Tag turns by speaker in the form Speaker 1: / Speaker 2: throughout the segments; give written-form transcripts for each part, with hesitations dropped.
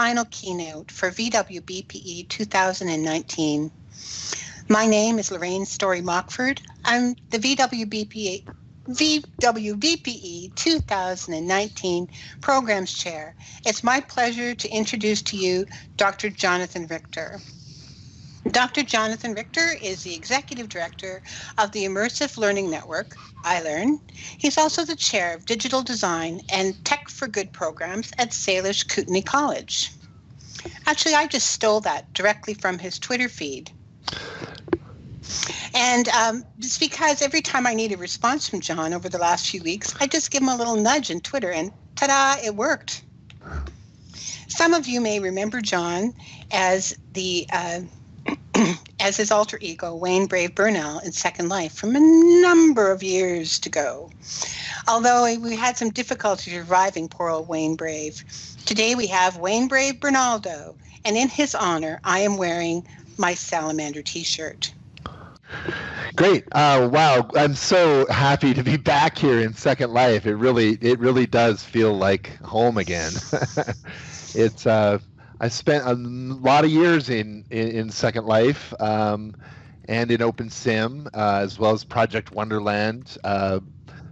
Speaker 1: final keynote for VWBPE 2019. My name is Lorraine Story-Mockford. I'm the VWBPE 2019 Programs Chair. It's my pleasure to introduce to you Dr. Jonathon Richter. Dr. Jonathon Richter is the Executive Director of the Immersive Learning Network, iLRN. He's also the Chair of Digital Design and Tech for Good programs at Salish Kootenai College. Actually, I just stole that directly from his Twitter feed. And it's because every time I need a response from John over the last few weeks, I just give him a little nudge in Twitter and ta-da, it worked. Some of you may remember John as as his alter ego, Wayne Brave Burnell in Second Life from a number of years ago. Although we had some difficulty reviving poor old Wayne Brave. Today we have Wayne Brave Bernaldo, and in his honor, I am wearing my salamander t-shirt.
Speaker 2: Great. Wow. I'm so happy to be back here in Second Life. It really does feel like home again. I spent a lot of years in Second Life and in OpenSim, as well as Project Wonderland,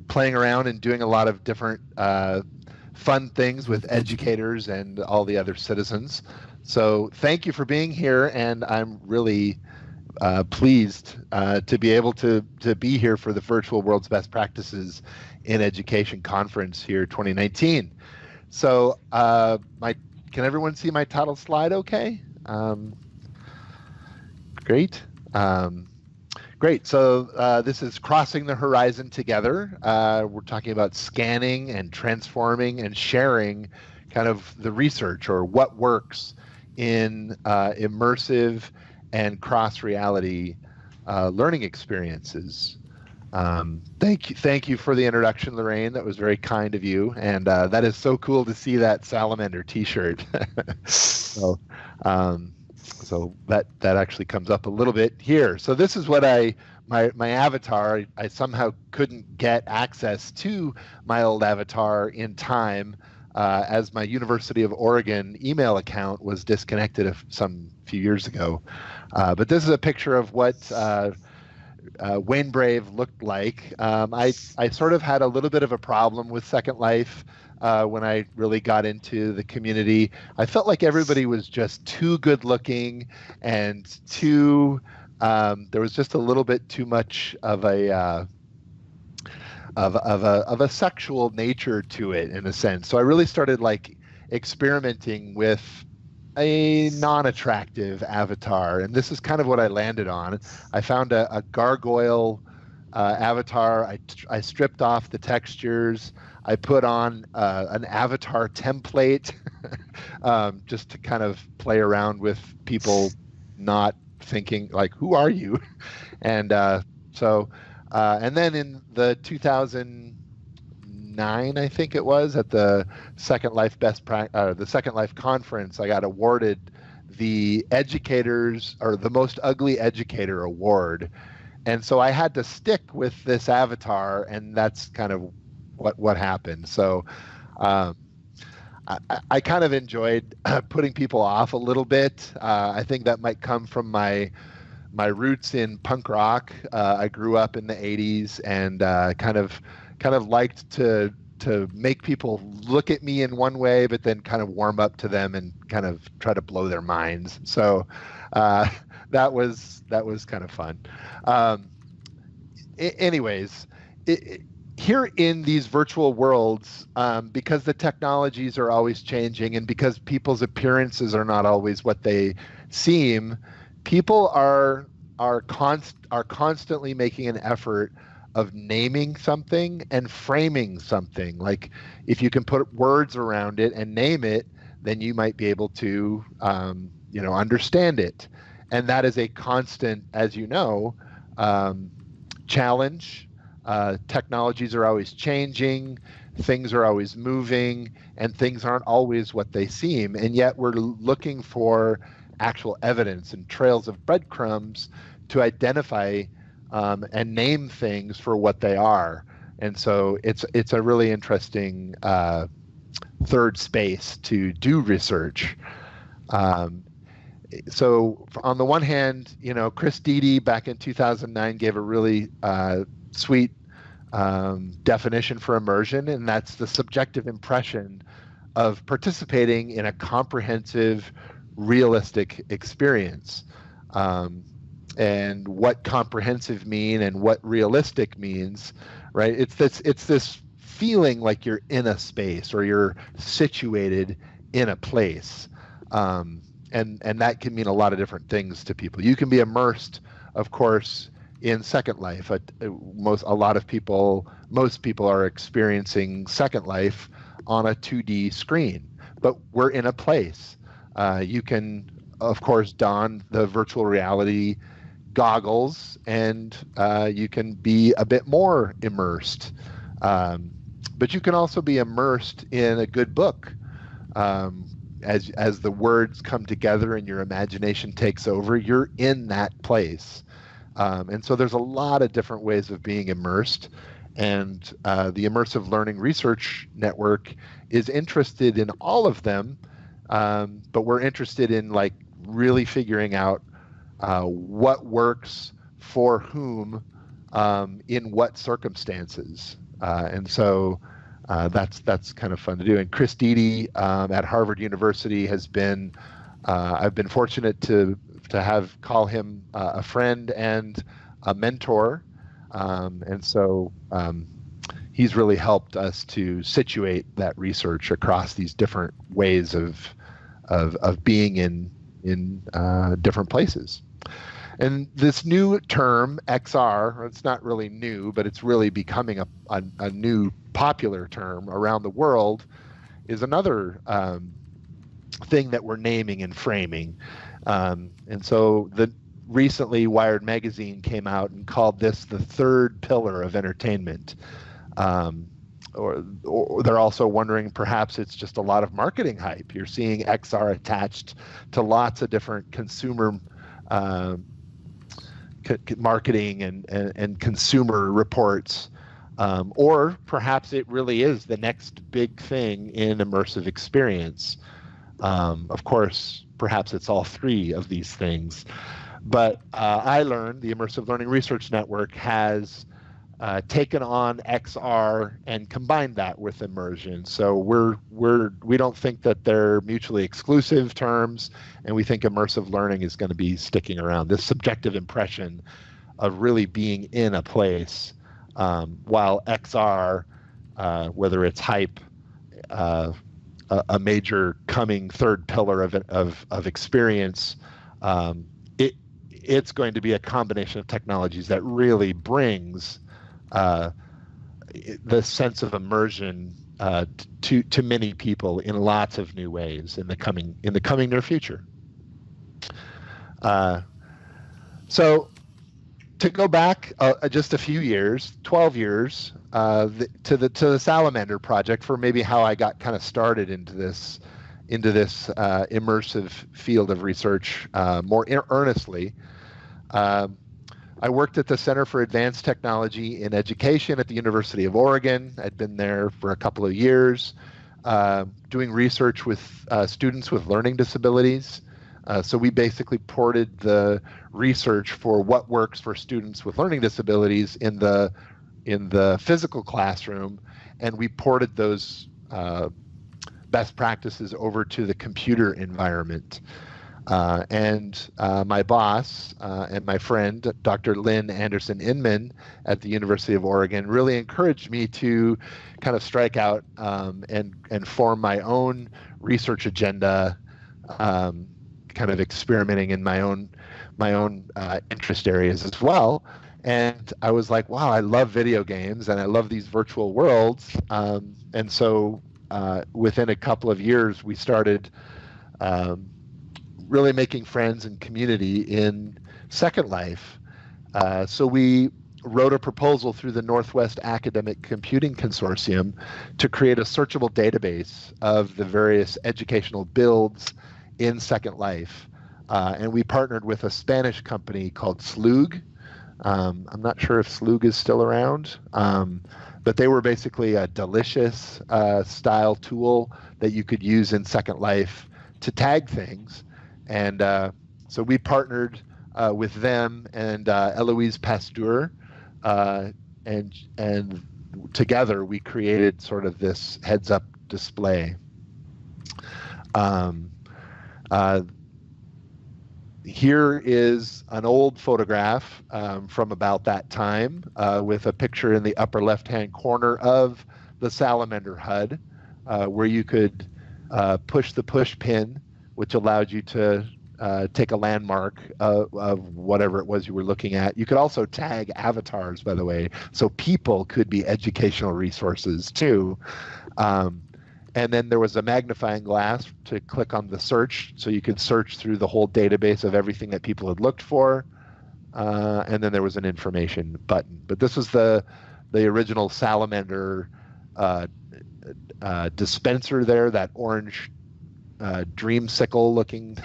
Speaker 2: playing around and doing a lot of different fun things with educators and all the other citizens. So thank you for being here, and I'm really pleased to be able to be here for the Virtual World's Best Practices in Education Conference here 2019. So can everyone see my title slide okay? Great. Great. So this is Crossing the Horizon Together. We're talking about scanning and transforming and sharing kind of the research or what works in immersive and cross-reality learning experiences. Thank you for the introduction, Lorraine. That was very kind of you, and that is so cool to see that salamander T-shirt. so that actually comes up a little bit here. So this is what my avatar. I somehow couldn't get access to my old avatar in time, as my University of Oregon email account was disconnected some few years ago. But this is a picture of what Wayne Brave looked like. I sort of had a little bit of a problem with Second Life when I really got into the community. I felt like everybody was just too good looking and too there was just a little bit too much of a sexual nature to it, in a sense. So I really started experimenting with a non-attractive avatar, and this is kind of what I landed on. I found a gargoyle avatar. I stripped off the textures. I put on an avatar template just to kind of play around with people not thinking like, who are you? And and then in the 2009, I think it was, at the Second Life the Second Life conference, I got awarded the the Most Ugly Educator Award, and so I had to stick with this avatar, and that's kind of what happened. So I kind of enjoyed putting people off a little bit. I think that might come from my roots in punk rock. I grew up in the 80s and kind of liked to make people look at me in one way, but then kind of warm up to them and kind of try to blow their minds. So that was kind of fun. Here in these virtual worlds, because the technologies are always changing and because people's appearances are not always what they seem, people are constantly making an effort of naming something and framing something. Like, if you can put words around it and name it, then you might be able to understand it. And that is a constant, as you know, challenge. Technologies are always changing, things are always moving, and things aren't always what they seem. And yet we're looking for actual evidence and trails of breadcrumbs to identify and name things for what they are. And so it's a really interesting third space to do research. So on the one hand, Chris Dede back in 2009 gave a really sweet definition for immersion, and that's the subjective impression of participating in a comprehensive, realistic experience. And what comprehensive mean and what realistic means, right? It's this feeling like you're in a space or you're situated in a place. And that can mean a lot of different things to people. You can be immersed, of course, in Second Life. Most people are experiencing Second Life on a 2D screen, but we're in a place. You can, of course, don the virtual reality goggles and you can be a bit more immersed. But you can also be immersed in a good book. As the words come together and your imagination takes over, you're in that place. And so there's a lot of different ways of being immersed. And the Immersive Learning Research Network is interested in all of them, but we're interested in really figuring out what works for whom in what circumstances. And so that's kind of fun to do. And Chris Dede at Harvard University has been, I've been fortunate to call him a friend and a mentor. And so he's really helped us to situate that research across these different ways of being in different places. And this new term, XR, it's not really new, but it's really becoming a new popular term around the world, is another thing that we're naming and framing. And so recently Wired Magazine came out and called this the third pillar of entertainment. Or they're also wondering perhaps it's just a lot of marketing hype. You're seeing XR attached to lots of different consumer marketing and consumer reports, or perhaps it really is the next big thing in immersive experience. Of course, perhaps it's all three of these things. But iLRN, the Immersive Learning Research Network, has taken on XR and combined that with immersion. So we don't think that they're mutually exclusive terms, and we think immersive learning is going to be sticking around. This subjective impression of really being in a place, while XR, whether it's hype, a major coming third pillar of experience, it's going to be a combination of technologies that really brings the sense of immersion to many people in lots of new ways in the coming near future. So to go back just a few years, 12 years, to the Salamander project, for maybe how I got kind of started into this immersive field of research more earnestly. I worked at the Center for Advanced Technology in Education at the University of Oregon. I'd been there for a couple of years, doing research with students with learning disabilities. So we basically ported the research for what works for students with learning disabilities in the physical classroom, and we ported those best practices over to the computer environment. And my boss and my friend, Dr. Lynn Anderson Inman at the University of Oregon, really encouraged me to kind of strike out and form my own research agenda, kind of experimenting in my own interest areas as well. And I was like, wow, I love video games and I love these virtual worlds. And so within a couple of years, we started really making friends and community in Second Life. So we wrote a proposal through the Northwest Academic Computing Consortium to create a searchable database of the various educational builds in Second Life. And we partnered with a Spanish company called Slug. I'm not sure if Slug is still around, but they were basically a delicious style tool that you could use in Second Life to tag things. And so we partnered with them and Eloise Pasteur, and together we created sort of this heads-up display. Here is an old photograph from about that time with a picture in the upper left-hand corner of the salamander HUD, where you could push the push pin, which allowed you to take a landmark of whatever it was you were looking at. You could also tag avatars, by the way, so people could be educational resources too. And then there was a magnifying glass to click on the search, so you could search through the whole database of everything that people had looked for. And then there was an information button. But this was the original salamander dispenser there, that orange dreamsicle looking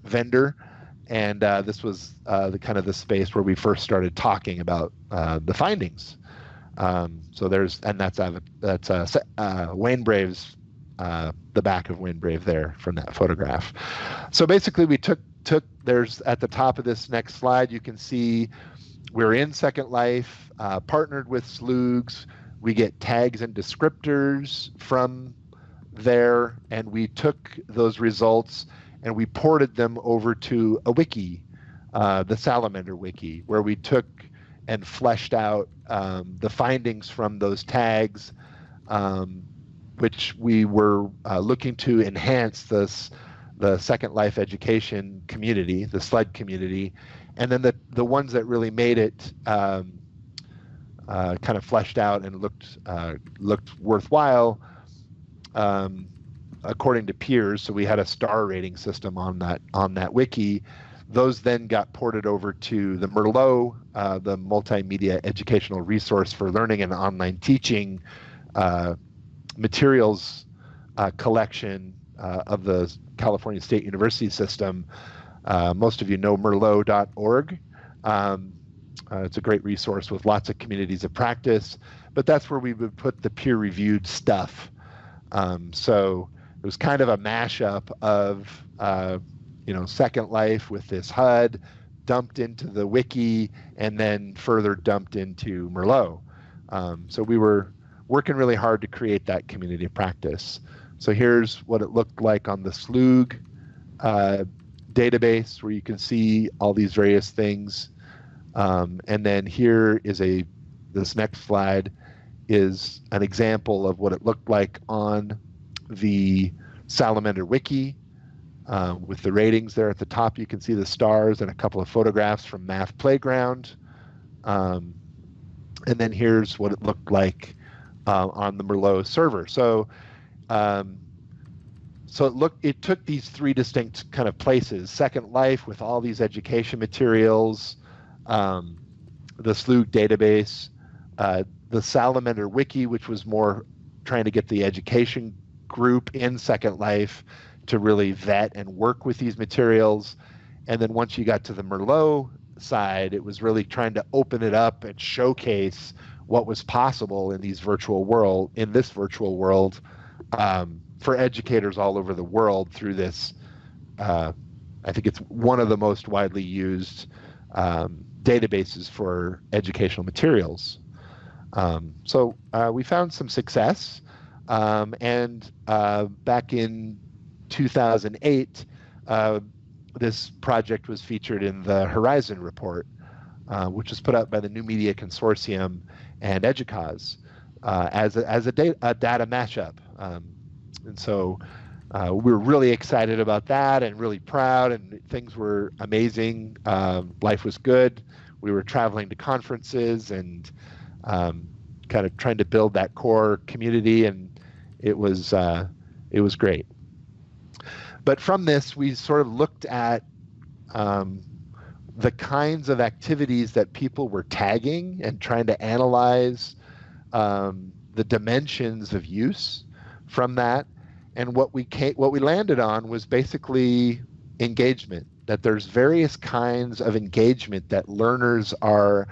Speaker 2: vendor. And this was the space where we first started talking about the findings. So that's Wayne Brave's, the back of Wayne Brave there from that photograph. So basically we took there's at the top of this next slide, you can see we're in Second Life, partnered with Slugs. We get tags and descriptors from there, and we took those results and we ported them over to a wiki, the Salamander wiki, where we took and fleshed out the findings from those tags, which we were looking to enhance the Second Life education community, the SLED community, and then the ones that really made it kind of fleshed out and looked worthwhile, according to peers. So we had a star rating system on that wiki. Those then got ported over to the Merlot, the multimedia educational resource for learning and online teaching materials collection of the California State University system. Most of you know merlot.org. It's a great resource with lots of communities of practice, but that's where we would put the peer-reviewed stuff. So it was kind of a mashup of Second Life with this HUD dumped into the wiki and then further dumped into Merlot. So we were working really hard to create that community of practice. So here's what it looked like on the SLUG database, where you can see all these various things. And then here is this next slide is an example of what it looked like on the Salamander wiki. With the ratings there at the top, you can see the stars and a couple of photographs from Math Playground. And then here's what it looked like on the Merlot server. So it took these three distinct kind of places: Second Life with all these education materials, the SLUG database, the Salamander wiki, which was more trying to get the education group in Second Life to really vet and work with these materials. And then once you got to the Merlot side, it was really trying to open it up and showcase what was possible in this virtual world for educators all over the world through this. I think it's one of the most widely used databases for educational materials. So we found some success, and back in 2008, this project was featured in the Horizon report, which was put out by the New Media Consortium and EDUCAUSE as a data mashup. And so we're really excited about that and really proud, and things were amazing. Life was good. We were traveling to conferences and kind of trying to build that core community, and it was great. But from this, we sort of looked at the kinds of activities that people were tagging and trying to analyze the dimensions of use from that. And what we landed on was basically engagement, that there's various kinds of engagement that learners are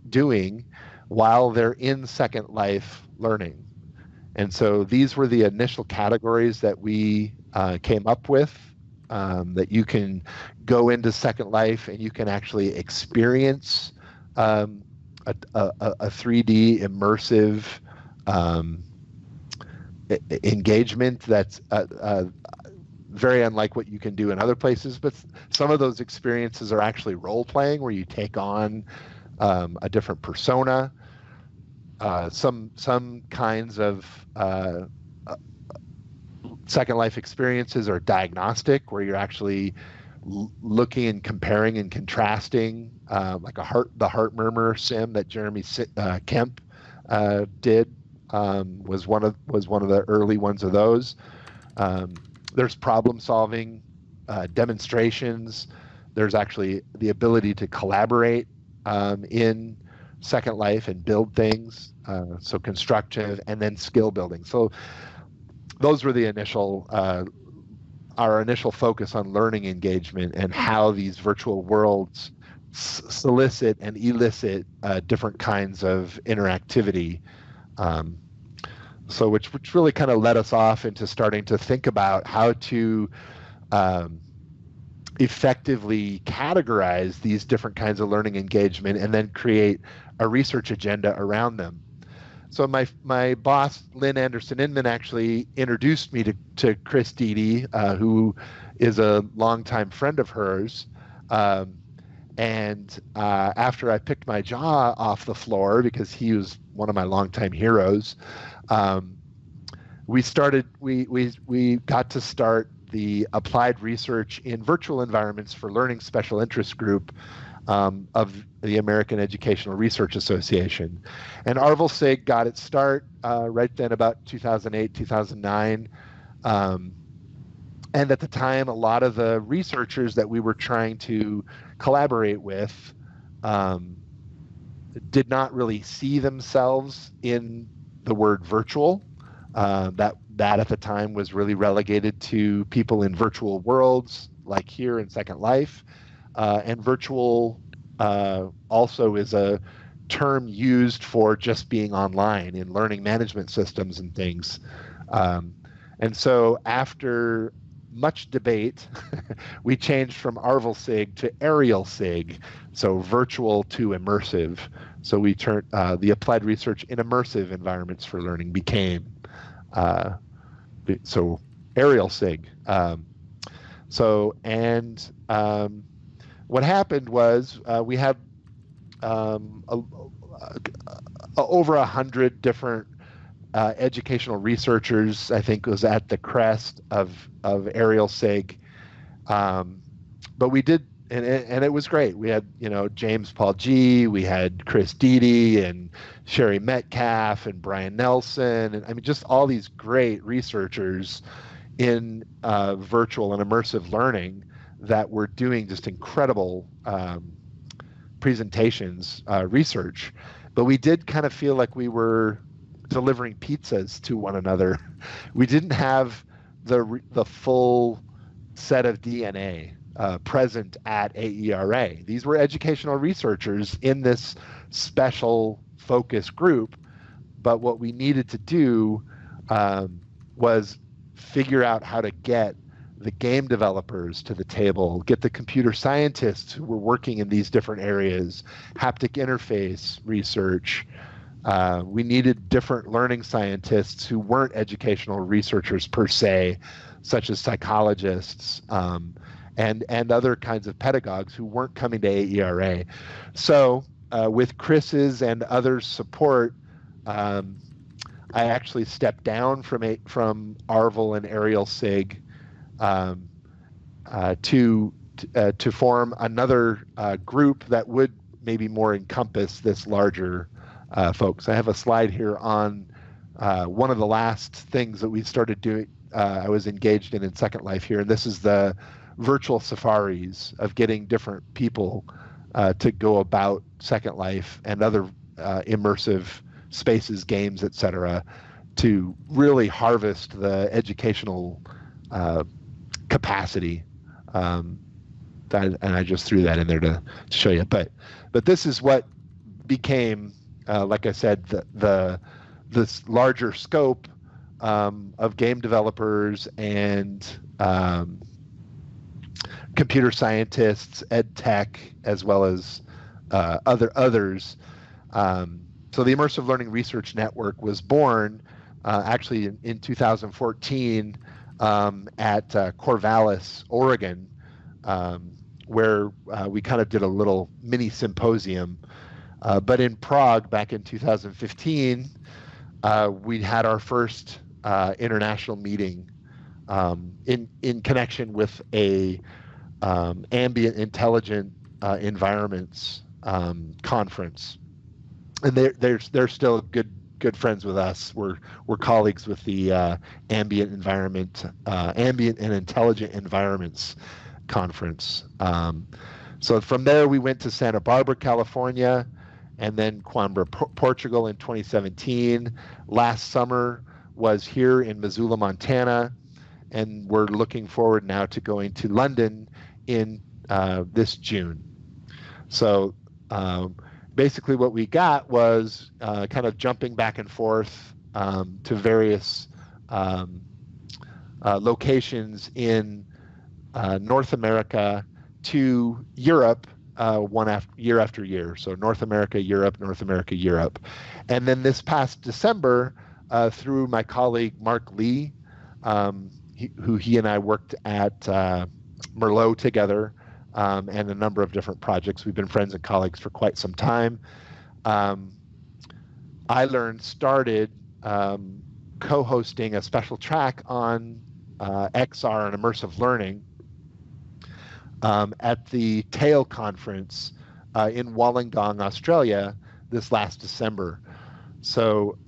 Speaker 2: doing while they're in Second Life learning. And so these were the initial categories that we came up with, that you can go into Second Life and you can actually experience a 3D immersive engagement that's very unlike what you can do in other places. But some of those experiences are actually role-playing, where you take on a different persona. Some kinds of Second Life experiences are diagnostic, where you're actually looking and comparing and contrasting, like the heart murmur sim that Jeremy Kemp did was one of the early ones of those. There's problem solving demonstrations. There's actually the ability to collaborate in Second Life and build things, so constructive, and then skill building. So those were the initial, our initial focus on learning engagement and how these virtual worlds solicit and elicit different kinds of interactivity. So which really kind of led us off into starting to think about how to effectively categorize these different kinds of learning engagement and then create a research agenda around them. So my boss, Lynn Anderson-Inman, actually introduced me to Chris Deedy, who is a longtime friend of hers. And after I picked my jaw off the floor, because he was one of my longtime heroes, we got to start the Applied Research in Virtual Environments for Learning Special Interest Group of the American Educational Research Association. And ARVL-SIG got its start right then, about 2008, 2009. And at the time, a lot of the researchers that we were trying to collaborate with did not really see themselves in the word virtual. That at the time was really relegated to people in virtual worlds, like here in Second Life. And virtual also is a term used for just being online in learning management systems and things. And so after much debate, we changed from ARVL-SIG to ARIEL-SIG, so virtual to immersive. So we turned the Applied Research in Immersive Environments for Learning became so ARIEL-SIG. What happened was we had over 100 different educational researchers, I think, was at the crest of ARIEL-SIG. But we did, and it was great. We had, James Paul G, we had Chris Deedy and Sherry Metcalf and Brian Nelson, and I mean, just all these great researchers in virtual and immersive learning that were doing just incredible presentations, research. But we did kind of feel like we were delivering pizzas to one another. We didn't have the full set of DNA present at AERA. These were educational researchers in this special focus group, but what we needed to do was figure out how to get the game developers to the table, get the computer scientists who were working in these different areas, haptic interface research. We needed different learning scientists who weren't educational researchers per se, such as psychologists and other kinds of pedagogues who weren't coming to AERA. So with Chris's and others' support, I actually stepped down from ARVL and ARIEL-SIG to form another group that would maybe more encompass this larger folks. I have a slide here on one of the last things that we started doing. I was engaged in Second Life here, and this is the virtual safaris of getting different people to go about Second Life and other immersive spaces, games, etc., to really harvest the educational capacity. And I just threw that in there to show you. But this is what became, like I said, this larger scope of game developers and computer scientists, ed tech, as well as others. So the Immersive Learning Research Network was born actually in 2014 at Corvallis, Oregon, where we kind of did a little mini symposium. But in Prague back in 2015, we had our first international meeting in connection with a ambient intelligent environments conference. And they're still good friends with us. We're colleagues with the ambient and intelligent environments conference. So from there we went to Santa Barbara, California, and then Coimbra, Portugal in 2017. Last summer was here in Missoula, Montana, and we're looking forward now to going to London in this June. So basically what we got was kind of jumping back and forth to various locations in North America to Europe year after year. So North America, Europe, North America, Europe. And then this past December, through my colleague Mark Lee, who he and I worked at Merlot together, and a number of different projects. We've been friends and colleagues for quite some time. iLRN started co-hosting a special track on XR and immersive learning at the TAIL conference in Wollongong, Australia this last December. So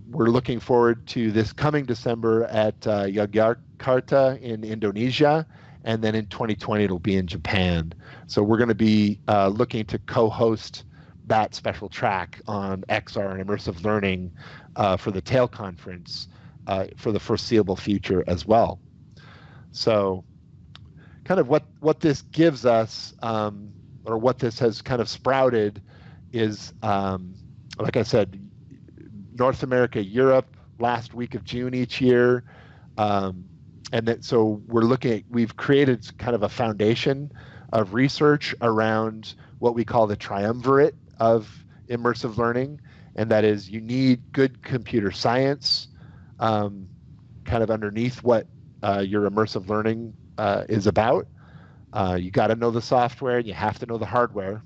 Speaker 2: we're looking forward to this coming December at Yogyakarta in Indonesia, and then in 2020 it'll be in Japan. So we're going to be looking to co-host that special track on XR and immersive learning for the TAIL conference for the foreseeable future as well. So kind of what this gives us, or what this has kind of sprouted, is, like I said, North America, Europe, last week of June each year. And that, so we've created kind of a foundation of research around what we call the Triumvirate of immersive learning. And that is, you need good computer science kind of underneath what your immersive learning is about. You got to know the software, and you have to know the hardware.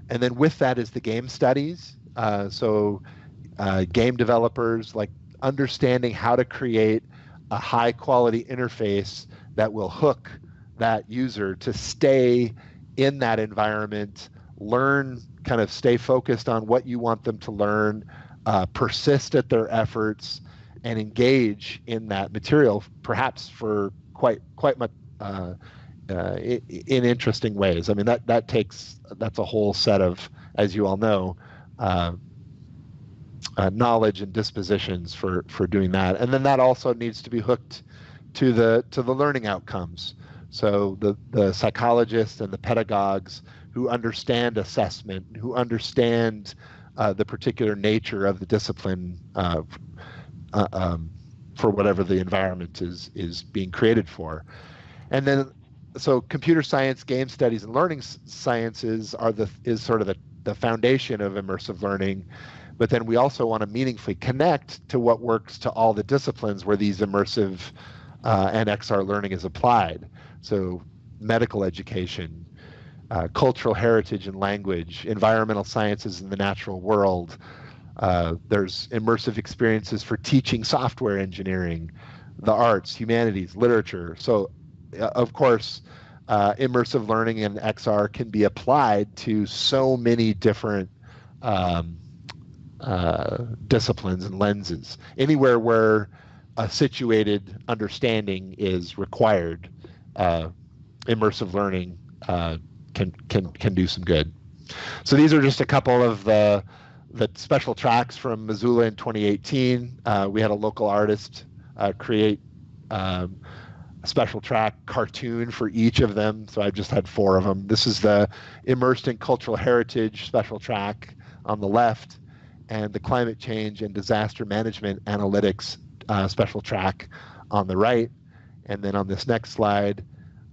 Speaker 2: And then with that is the game studies. So game developers, like understanding how to create a high quality interface that will hook that user to stay in that environment, kind of stay focused on what you want them to learn, persist at their efforts, and engage in that material, perhaps for quite much in interesting ways. I mean, that's a whole set of, as you all know, knowledge and dispositions for doing that. And then that also needs to be hooked to the learning outcomes. So the psychologists and the pedagogues who understand assessment, who understand the particular nature of the discipline for whatever the environment is being created for. And then, so computer science, game studies, and learning sciences is sort of the foundation of immersive learning. But then we also want to meaningfully connect to what works to all the disciplines where these immersive and XR learning is applied. So medical education, cultural heritage and language, environmental sciences and the natural world. There's immersive experiences for teaching software engineering, the arts, humanities, literature. So of course, immersive learning and XR can be applied to so many different disciplines and lenses. Anywhere where a situated understanding is required, immersive learning can do some good. So these are just a couple of the special tracks from Missoula in 2018. We had a local artist create a special track cartoon for each of them. So I've just had 4 of them. This is the Immersed in Cultural Heritage special track on the left. and the climate change and disaster management analytics special track on the right. And then on this next slide,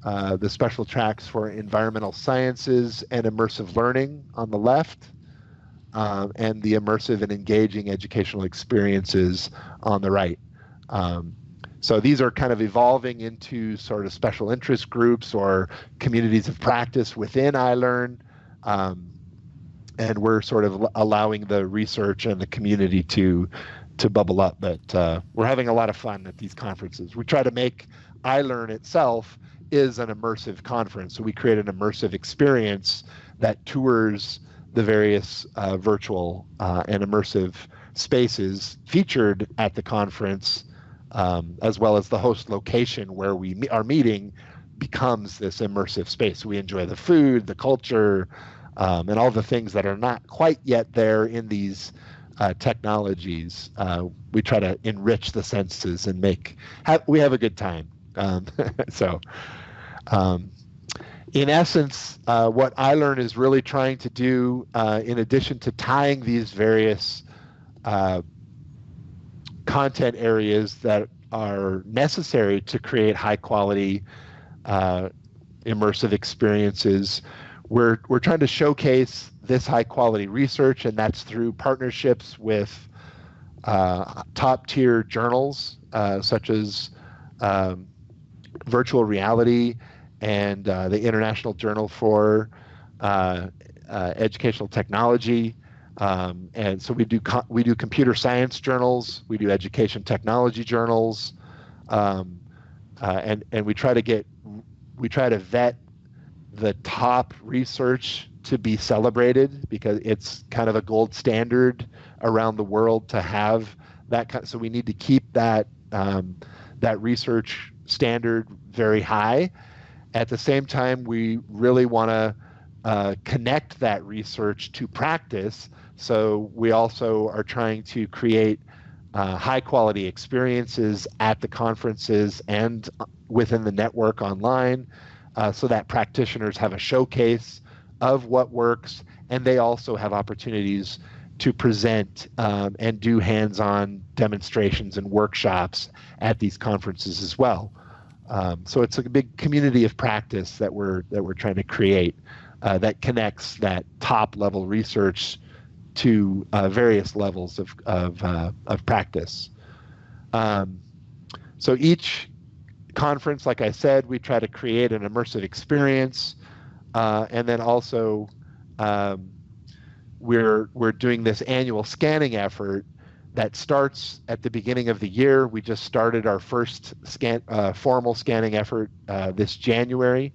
Speaker 2: the special tracks for environmental sciences and immersive learning on the left, and the immersive and engaging educational experiences on the right. So these are kind of evolving into sort of special interest groups or communities of practice within iLRN, and we're sort of allowing the research and the community to bubble up. But we're having a lot of fun at these conferences. We try to make iLRN itself is an immersive conference. So we create an immersive experience that tours the various virtual and immersive spaces featured at the conference, as well as the host location where we are meeting becomes this immersive space. We enjoy the food, the culture, and all the things that are not quite yet there in these technologies. We try to enrich the senses and we have a good time. In essence, what iLRN is really trying to do, in addition to tying these various content areas that are necessary to create high quality immersive experiences, we're trying to showcase this high quality research, and that's through partnerships with top tier journals such as Virtual Reality and the International Journal for Educational Technology. And so we do computer science journals, we do education technology journals, and we try to vet the top research to be celebrated, because it's kind of a gold standard around the world to have that. So we need to keep that research standard very high. At the same time, we really want to connect that research to practice. So we also are trying to create high quality experiences at the conferences and within the network online, so that practitioners have a showcase of what works, and they also have opportunities to present and do hands-on demonstrations and workshops at these conferences as well. So it's a big community of practice that we're trying to create that connects that top level research to various levels of practice. So each conference, like I said, we try to create an immersive experience, and then also we're doing this annual scanning effort that starts at the beginning of the year. We just started our first formal scanning effort this January.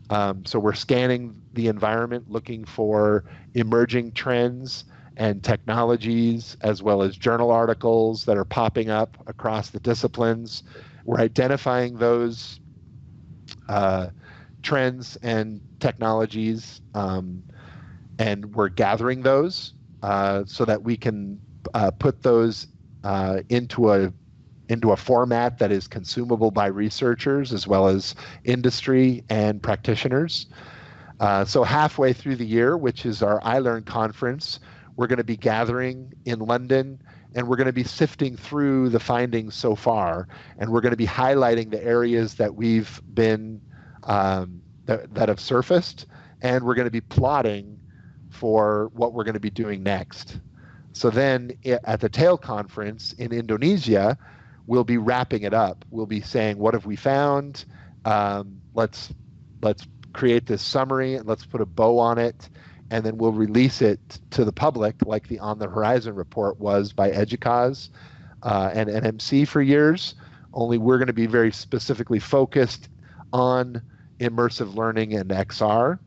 Speaker 2: So we're scanning the environment, looking for emerging trends and technologies, as well as journal articles that are popping up across the disciplines. We're identifying those trends and technologies, and we're gathering those so that we can put those into a format that is consumable by researchers as well as industry and practitioners. So halfway through the year, which is our iLRN conference, we're going to be gathering in London, and we're going to be sifting through the findings so far, and we're going to be highlighting the areas that we've been that have surfaced, and we're going to be plotting for what we're going to be doing next. So then at the TAIL conference in Indonesia, we'll be wrapping it up. We'll be saying, what have we found? Let's create this summary, and let's put a bow on it, and then we'll release it to the public like the On the Horizon report was by EDUCAUSE and NMC for years, only we're going to be very specifically focused on immersive learning and XR.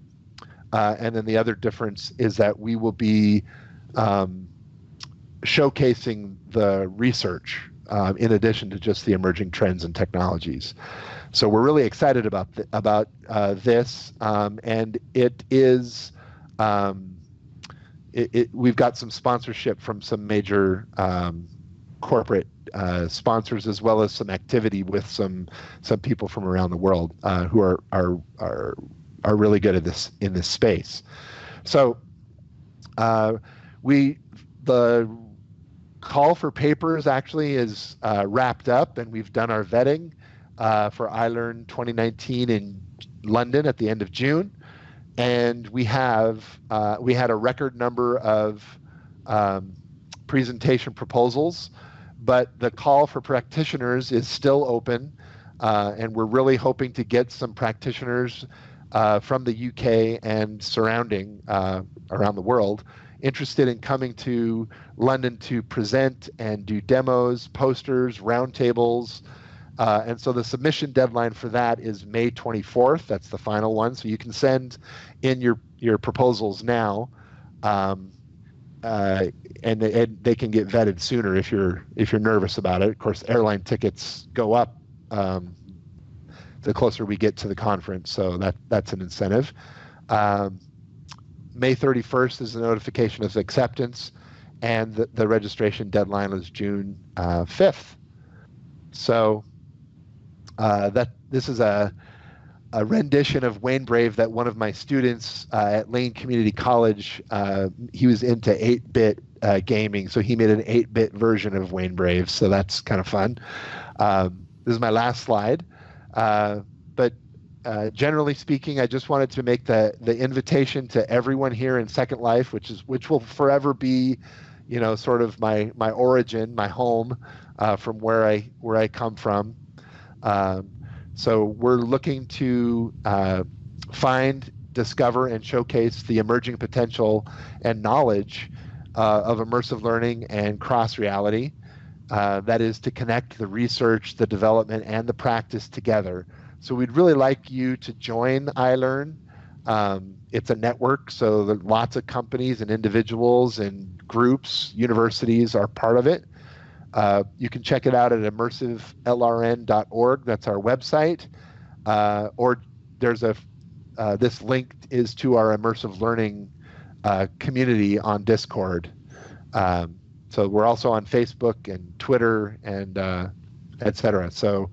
Speaker 2: And then the other difference is that we will be showcasing the research in addition to just the emerging trends and technologies. So we're really excited about this, and it is we've got some sponsorship from some major corporate sponsors, as well as some activity with some people from around the world who are really good at this in this space. So the call for papers actually is wrapped up, and we've done our vetting for iLRN 2019 in London at the end of June. And we had a record number of presentation proposals, but the call for practitioners is still open, and we're really hoping to get some practitioners from the UK and surrounding around the world interested in coming to London to present and do demos, posters, roundtables. And so the submission deadline for that is May 24th. That's the final one. So you can send in your proposals now, and they can get vetted sooner if you're nervous about it. Of course, airline tickets go up the closer we get to the conference, so that's an incentive. May 31st is the notification of acceptance, and the registration deadline is June 5th. So this is a rendition of Wayne Brave that one of my students at Lane Community College, he was into 8-bit gaming, so he made an 8-bit version of Wayne Brave, so that's kind of fun. This is my last slide. But generally speaking, I just wanted to make the invitation to everyone here in Second Life, which will forever be, sort of my origin, my home, from where I come from. So we're looking to find, discover, and showcase the emerging potential and knowledge of immersive learning and cross reality. That is to connect the research, the development, and the practice together. So we'd really like you to join iLRN. It's a network, so lots of companies and individuals and groups, universities are part of it. You can check it out at immersivelrn.org. That's our website. Or there's this link is to our immersive learning community on Discord. So we're also on Facebook and Twitter and et cetera. So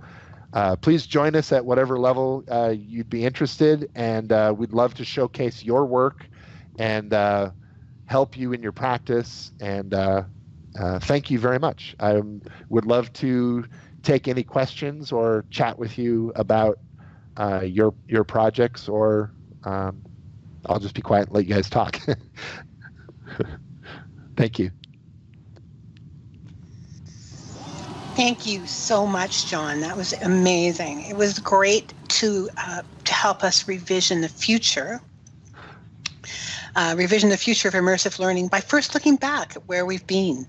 Speaker 2: please join us at whatever level you'd be interested, and we'd love to showcase your work and help you in your practice. And thank you very much. I would love to take any questions or chat with you about your projects, or I'll just be quiet and let you guys talk. Thank you.
Speaker 1: Thank you so much, John. That was amazing. It was great to help us revision the future of immersive learning by first looking back at where we've been.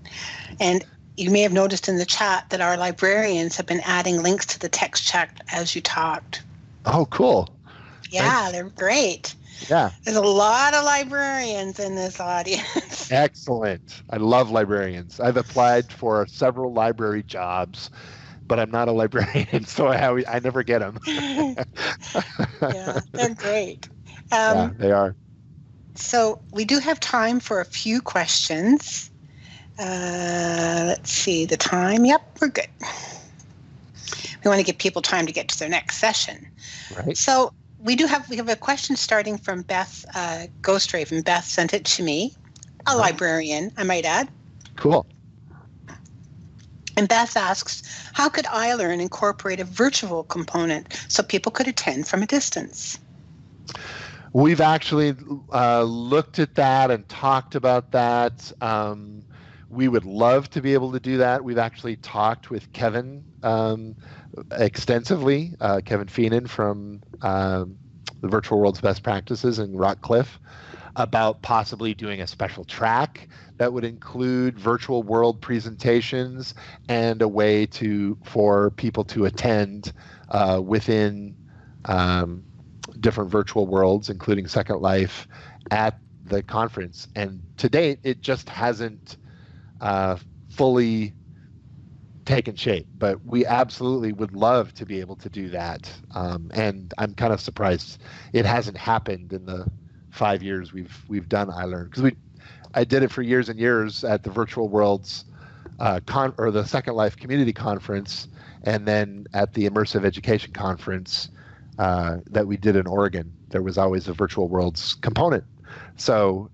Speaker 1: And you may have noticed in the chat that our librarians have been adding links to the text chat as you talked.
Speaker 2: Oh, cool.
Speaker 1: Yeah,
Speaker 2: Thanks.
Speaker 1: they're great.
Speaker 2: Yeah.
Speaker 1: There's a lot of librarians in this audience.
Speaker 2: Excellent. I love librarians. I've applied for several library jobs, but I'm not a librarian, so I never get them.
Speaker 1: Yeah, they're great.
Speaker 2: Yeah, they are.
Speaker 1: So we do have time for a few questions. Let's see the time. Yep, we're good. We want to give people time to get to their next session.
Speaker 2: Right.
Speaker 1: So we have a question starting from Beth Ghostraven. Beth sent it to me, a librarian, I might add.
Speaker 2: Cool.
Speaker 1: And Beth asks, how could iLRN incorporate a virtual component so people could attend from a distance?
Speaker 2: We've actually looked at that and talked about that. We would love to be able to do that. We've actually talked with Kevin extensively, Kevin Feenan from the Virtual World's Best Practices in Rockcliffe, about possibly doing a special track that would include virtual world presentations and a way for people to attend within different virtual worlds, including Second Life, at the conference. And to date, it just hasn't fully taken shape, but we absolutely would love to be able to do that. And I'm kind of surprised it hasn't happened in the 5 years we've done iLRN, because I did it for years and years at the Virtual Worlds or the Second Life Community Conference, and then at the Immersive Education Conference that we did in Oregon. There was always a Virtual Worlds component. So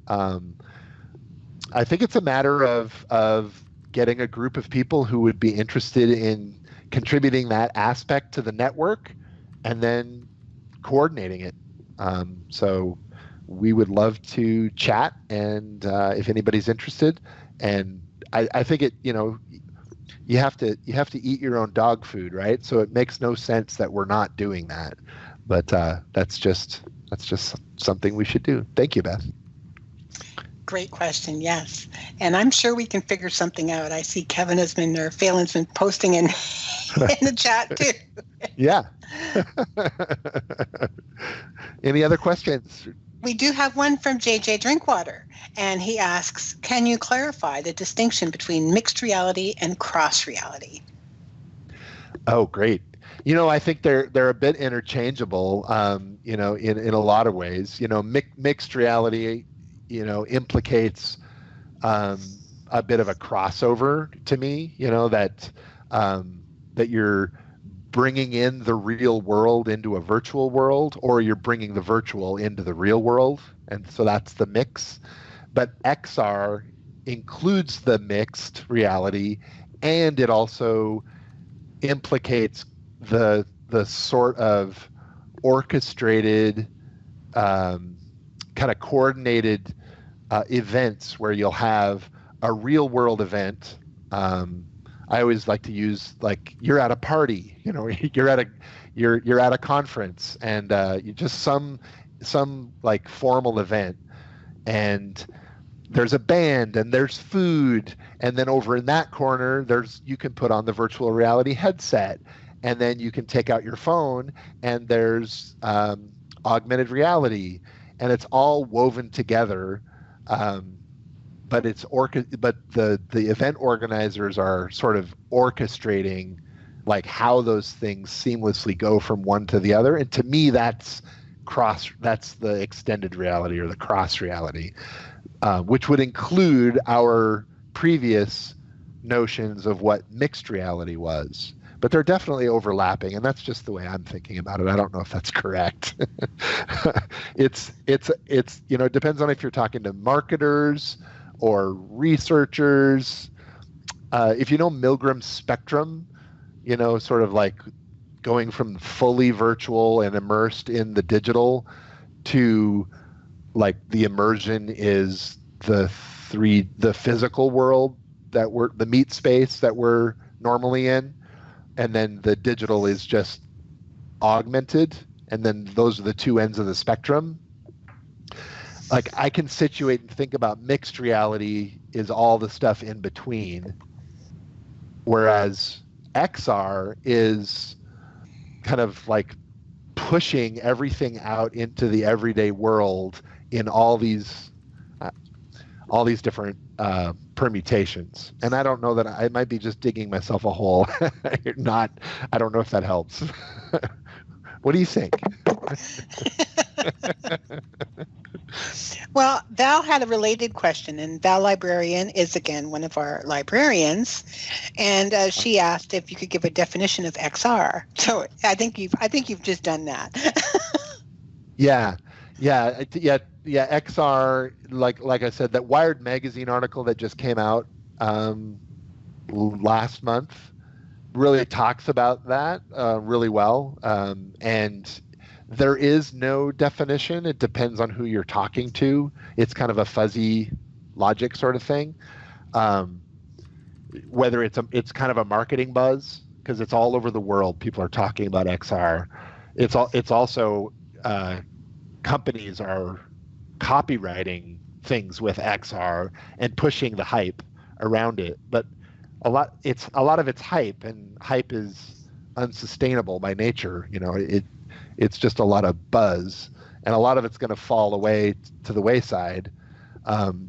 Speaker 2: I think it's a matter of getting a group of people who would be interested in contributing that aspect to the network, and then coordinating it. So we would love to chat, and if anybody's interested, and I think it, you have to eat your own dog food, right? So it makes no sense that we're not doing that, but that's just something we should do. Thank you, Beth.
Speaker 1: Great question. Yes. And I'm sure we can figure something out. I see Kevin has been, or Phelan's been posting in the chat too.
Speaker 2: Yeah. Any other questions?
Speaker 1: We do have one from JJ Drinkwater, and he asks, can you clarify the distinction between mixed reality and cross reality?
Speaker 2: Oh, great. I think they're a bit interchangeable, in a lot of ways. Mixed reality, implicates a bit of a crossover to me, that you're bringing in the real world into a virtual world, or you're bringing the virtual into the real world. And so that's the mix. But XR includes the mixed reality, and it also implicates the sort of orchestrated, kind of coordinated events where you'll have a real world event. I always like to use, like, you're at a party, you're at a conference, and you just some like formal event, and there's a band and there's food, and then over in that corner you can put on the virtual reality headset, and then you can take out your phone and there's augmented reality, and it's all woven together. But the event organizers are sort of orchestrating, like, how those things seamlessly go from one to the other. And to me, that's the extended reality, or the cross reality, which would include our previous notions of what mixed reality was. But they're definitely overlapping, and that's just the way I'm thinking about it. I don't know if that's correct. It's it depends on if you're talking to marketers or researchers. If you know Milgram's spectrum, sort of like going from fully virtual and immersed in the digital to, like, the immersion is the physical world, the meat space that we're normally in, and then the digital is just augmented, and then those are the two ends of the spectrum. Like, I can situate and think about mixed reality is all the stuff in between, whereas XR is kind of like pushing everything out into the everyday world in all these different permutations. And I don't know that I might be just digging myself a hole. I don't know if that helps. What do you think?
Speaker 1: Well, Val had a related question, and Val Librarian is, again, one of our librarians, and she asked if you could give a definition of XR. So I think you've just done that.
Speaker 2: Yeah. XR, like I said, that Wired magazine article that just came out last month really talks about that really well, and there is no definition. It depends on who you're talking to. It's kind of a fuzzy logic sort of thing. Whether it's kind of a marketing buzz, because it's all over the world. People are talking about XR. It's also companies are copywriting things with XR and pushing the hype around it. But a lot of it's hype, and hype is unsustainable by nature. It's just a lot of buzz, and a lot of it's going to fall away to the wayside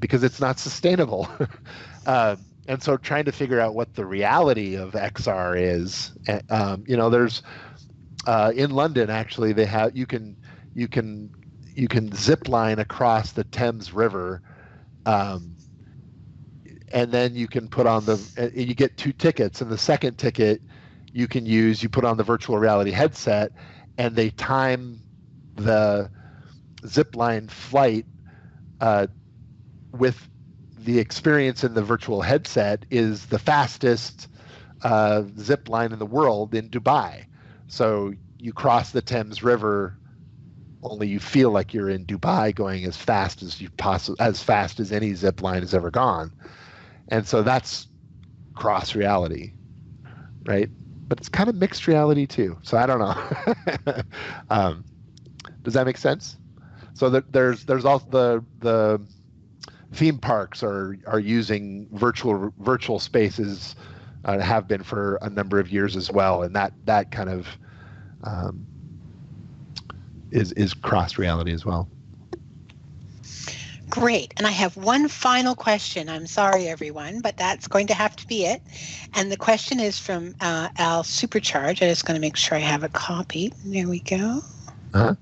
Speaker 2: because it's not sustainable. And so trying to figure out what the reality of XR is, there's in London, actually, they have you can zip line across the Thames River, and then you can put on you get 2 tickets, and the second ticket you put on the virtual reality headset, and they time the zip line flight with the experience in the virtual headset is the fastest zip line in the world in Dubai. So you cross the Thames River, only you feel like you're in Dubai going as fast as as fast as any zip line has ever gone. And so that's cross reality, right? But it's kind of mixed reality too. So I don't know. Does that make sense? So there's also the theme parks are using virtual spaces, have been for a number of years as well, and that kind of is cross reality as well.
Speaker 1: Great. And I have one final question. I'm sorry, everyone, but that's going to have to be it. And the question is from Al Supercharge. I'm just going to make sure I have a copy. There we go.
Speaker 2: Uh-huh.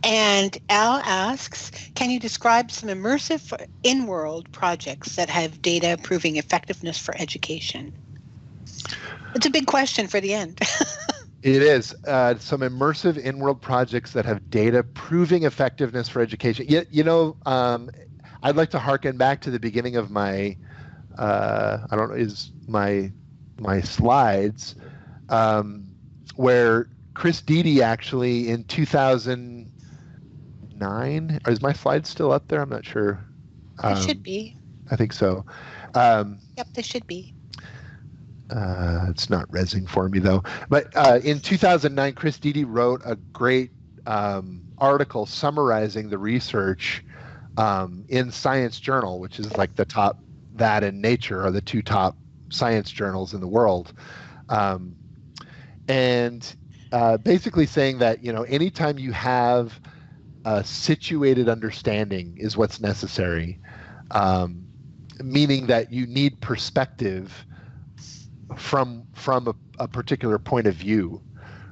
Speaker 1: And Al asks, can you describe some immersive in-world projects that have data proving effectiveness for education? It's a big question for the end.
Speaker 2: It is. Some immersive in-world projects that have data proving effectiveness for education. I'd like to harken back to the beginning of my, my slides, where Chris Dede actually in 2009, is my slide still up there? I'm not sure.
Speaker 1: It should be.
Speaker 2: I think so.
Speaker 1: Yep, they should be.
Speaker 2: It's not resing for me though. But in 2009, Chris Dede wrote a great article summarizing the research in Science Journal, which is like the top, that and Nature are the two top science journals in the world. And basically saying that, anytime you have a situated understanding is what's necessary, meaning that you need perspective from a particular point of view,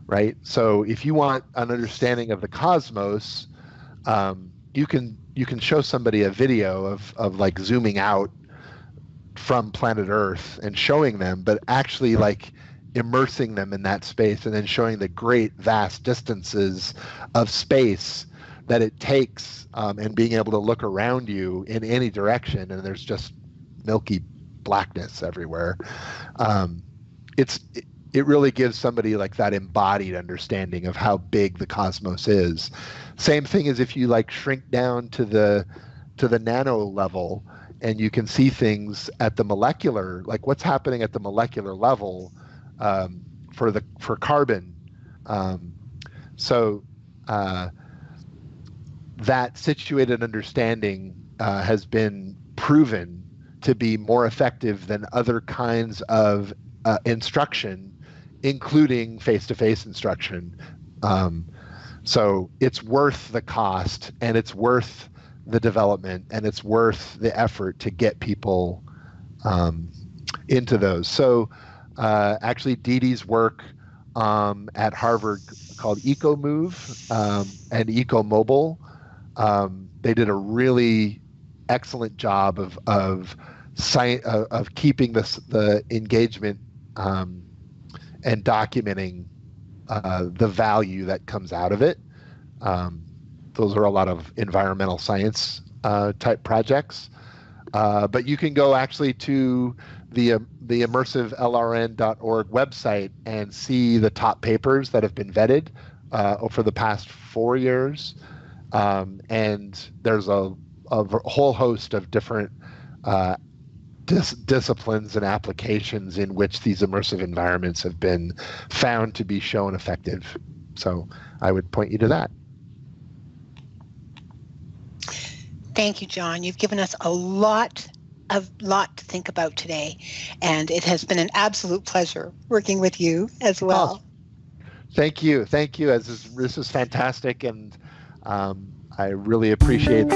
Speaker 2: right? So if you want an understanding of the cosmos, you can show somebody a video of like zooming out from planet Earth and showing them, but actually like immersing them in that space and then showing the great vast distances of space that it takes, and being able to look around you in any direction and there's just milky blackness everywhere. It really gives somebody like that embodied understanding of how big the cosmos is. Same thing as if you like shrink down to the nano level and you can see things at the molecular, like what's happening at the molecular level for carbon. That situated understanding has been proven to be more effective than other kinds of instruction, including face-to-face instruction. So it's worth the cost, and it's worth the development, and it's worth the effort to get people into those. So actually, Dede's work at Harvard called EcoMove and EcoMobile, they did a really excellent job of keeping the engagement and documenting the value that comes out of it. Those are a lot of environmental science type projects, but you can go actually to the immersivellrn.org website and see the top papers that have been vetted for the past 4 years, and there's a whole host of different disciplines and applications in which these immersive environments have been found to be shown effective. So I would point you to that.
Speaker 1: Thank you, John. You've given us a lot to think about today, and it has been an absolute pleasure working with you as well.
Speaker 2: Oh, thank you. This is fantastic, and I really appreciate